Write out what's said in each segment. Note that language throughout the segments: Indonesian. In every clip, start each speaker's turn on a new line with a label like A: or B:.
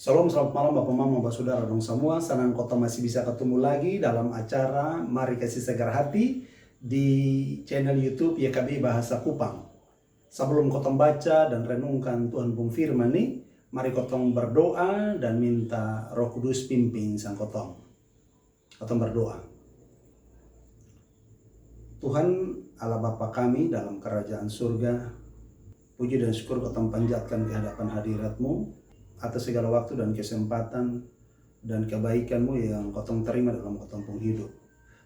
A: Selamat malam Bapak Mama, Bapak Saudara dong semua. Senang kota masih bisa ketemu lagi dalam acara Mari Kasih Segar Hati di channel YouTube YKB Bahasa Kupang. Sebelum kotong baca dan renungkan Tuhan pun firman nih, mari kotong berdoa dan minta Roh Kudus pimpin sang kotong. Kotong berdoa. Tuhan Allah Bapa kami dalam kerajaan surga, puji dan syukur kotong panjatkan ke hadapan hadirat-Mu atas segala waktu dan kesempatan dan kebaikan-Mu yang kotong terima dalam kotong pun hidup.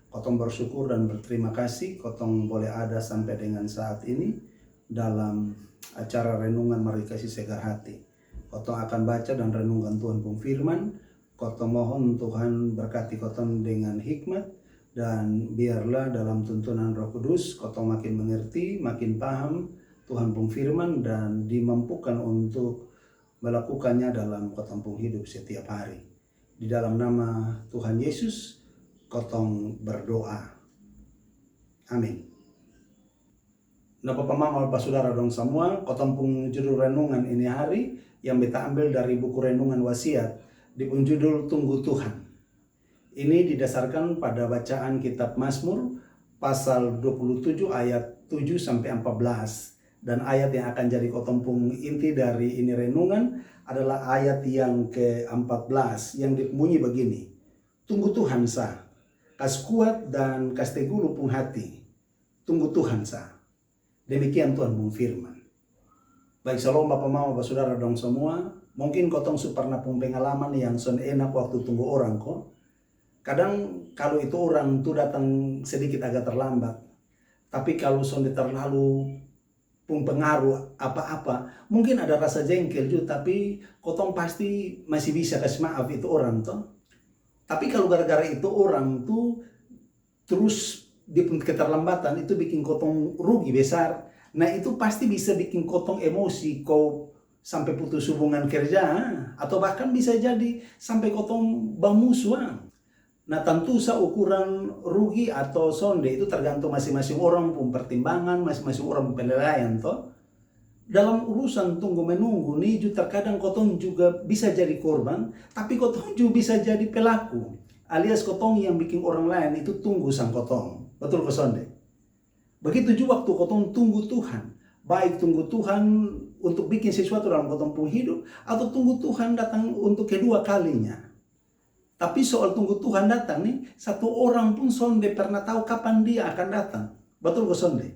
A: Kotong bersyukur dan berterima kasih kotong boleh ada sampai dengan saat ini dalam acara renungan Mari Kasih Segar Hati. Kotong akan baca dan renungkan Tuhan pun firman. Kotong mohon Tuhan berkati kotong dengan hikmat, dan biarlah dalam tuntunan Roh Kudus kotong makin mengerti, makin paham Tuhan pun firman, dan dimampukan untuk melakukannya dalam kotong pun hidup setiap hari. Di dalam nama Tuhan Yesus kotong berdoa. Amin. Nah Bapak Mama, Bapak Saudara dong semua, kotong pun judul renungan ini hari yang kita ambil dari buku renungan wasiat di pun judul Tunggu Tuhan. Ini didasarkan pada bacaan kitab Mazmur pasal 27 ayat 7 sampai 14. Dan ayat yang akan jadi kotompung inti dari ini renungan adalah ayat yang ke-14 yang bunyi begini. Tunggu Tuhan sah, kas kuat dan kas teguh lupung hati. Tunggu Tuhan sah. Demikian Tuhan pun firman. Baik, salam Bapak Mama, Bapak Saudara dong semua. Mungkin kotong pernah pun pengalaman yang son enak waktu tunggu orang kok. Kadang kalau itu orang tuh datang sedikit agak terlambat. Tapi kalau son terlalu pun pengaruh apa-apa, mungkin ada rasa jengkel juga, tapi kotong pasti masih bisa kasih maaf itu orang toh. Tapi kalau gara-gara itu orang tuh terus di keterlambatan, itu bikin kotong rugi besar. Nah itu pasti bisa bikin kotong emosi, kau sampai putus hubungan kerja, atau bahkan bisa jadi sampai kotong bermusuhan. Nah tentu ukuran rugi atau sonde itu tergantung masing-masing orang pun pertimbangan, masing-masing orang pun penilaian toh. Dalam urusan tunggu menunggu nih terkadang kotong juga bisa jadi korban, tapi kotong juga bisa jadi pelaku. Alias kotong yang bikin orang lain itu tunggu sang kotong. Betul ke sonde? Begitu juga waktu kotong tunggu Tuhan. Baik tunggu Tuhan untuk bikin sesuatu dalam kotong pun hidup, atau tunggu Tuhan datang untuk kedua kalinya. Tapi soal tunggu Tuhan datang nih, satu orang pun sonde pernah tahu kapan dia akan datang. Betul ke sonde?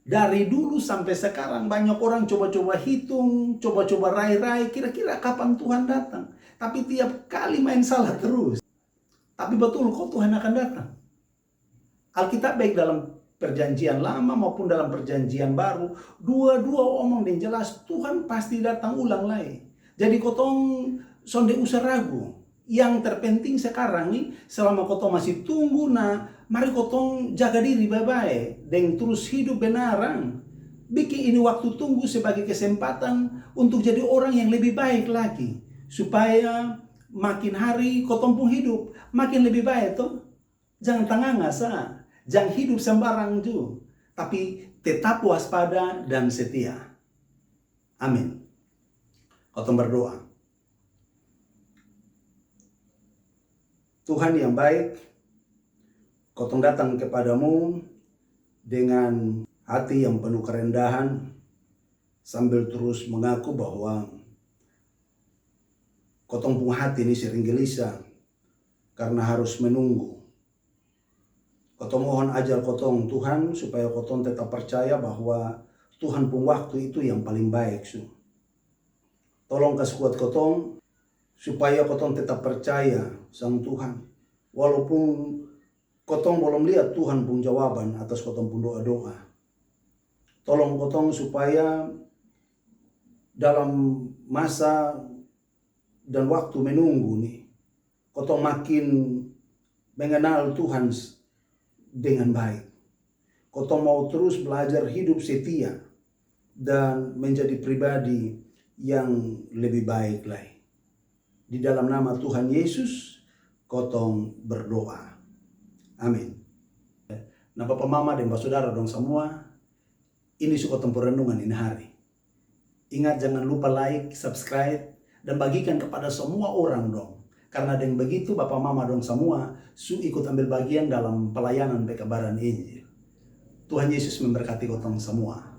A: Dari dulu sampai sekarang banyak orang coba-coba hitung, coba-coba rai-rai, kira-kira kapan Tuhan datang. Tapi tiap kali main salah terus. Tapi betul kok Tuhan akan datang. Alkitab baik dalam perjanjian lama maupun dalam perjanjian baru, dua-dua omong dan jelas Tuhan pasti datang ulang lagi. Jadi kotong sonde usah ragu. Yang terpenting sekarang nih, selama kotong masih tunggu, nah mari kotong jaga diri baik-baik dan terus hidup benaran. Bikin ini waktu tunggu sebagai kesempatan untuk jadi orang yang lebih baik lagi, supaya makin hari kotong pun hidup makin lebih baik toh. Jangan tanganga jangan hidup sembarang juga, tapi tetap waspada dan setia. Amin. Kotong berdoa. Tuhan yang baik, kotong datang kepadamu dengan hati yang penuh kerendahan, sambil terus mengaku bahwa kotong pun hati ini sering gelisah karena harus menunggu. Kotong mohon ajar kotong Tuhan supaya kotong tetap percaya bahwa Tuhan pun waktu itu yang paling baik. Tolong kasih kuat kotong supaya kotong tetap percaya sang Tuhan. Walaupun kotong belum lihat Tuhan pun jawaban atas kotong pun doa-doa. Tolong kotong supaya dalam masa dan waktu menunggu nih, kotong makin mengenal Tuhan dengan baik. Kotong mau terus belajar hidup setia dan menjadi pribadi yang lebih baik lagi. Di dalam nama Tuhan Yesus, kotong berdoa. Amin. Nah Bapak Mama dan Bapak Saudara dong semua, ini suka tempur renungan ini hari. Ingat jangan lupa like, subscribe, dan bagikan kepada semua orang dong. Karena dengan begitu Bapak Mama dong semua su ikut ambil bagian dalam pelayanan pekabaran Injil. Tuhan Yesus memberkati kotong semua.